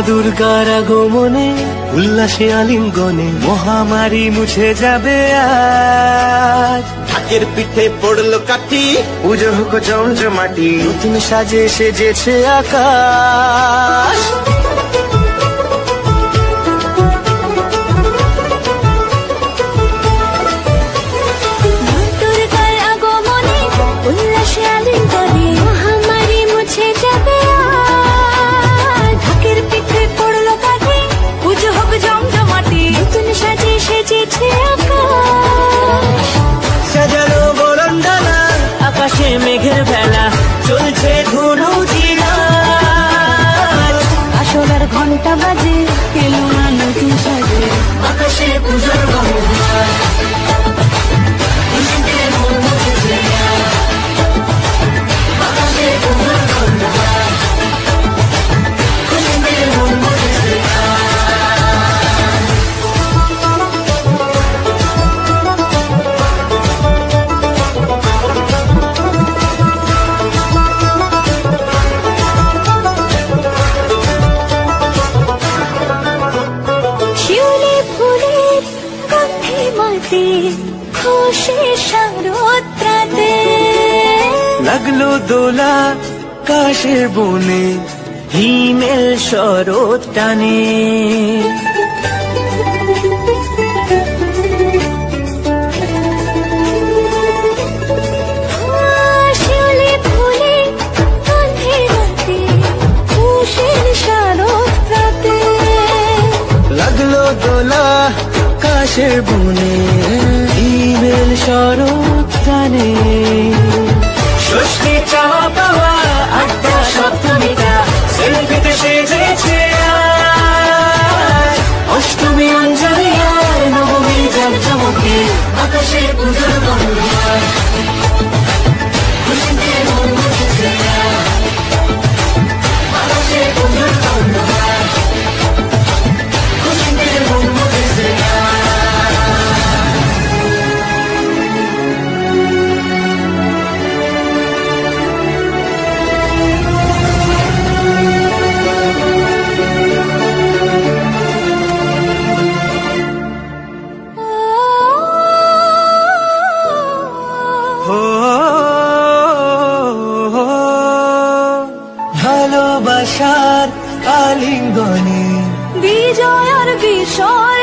দুর্গার আগমনে উল্লাসে আলিঙ্গনে মহামারী মুছে যাবে আজ। ঢাকের পিঠে পড়লো কাঠি, পুজো হোক জমজমাটি, নতুন সাজে সেজেছে আকাশ। সাজানো বরণডালা, আকাশে মেঘের ভেলা, চলছে ধনু চিরাজ। আসলার ঘন্টা বাজে, এলো না নতুন সাজে, আকাশে পুজোর বন্দনা। লাগলো দোলা কাশের বনে, হিমেল শরৎ টানে। লাগলো দোলা কাশের বনে, হিমেল শরৎ টানে। ষষ্ঠী চাওয়া পাওয়া আড্ডা সপ্তমীটা সেলফিতে সেজেছে আজ। অষ্টমী অঞ্জলি আর নবমী জাঁকজমকে, আকাশে পুজোর বন্দনা। খুশিতে মন মুছেছে আকাশে পুজোর বন্দনা। খুশিতে মন মুছেছে। ভালোবাসার আলিঙ্গনে বিজয় আর বিষয়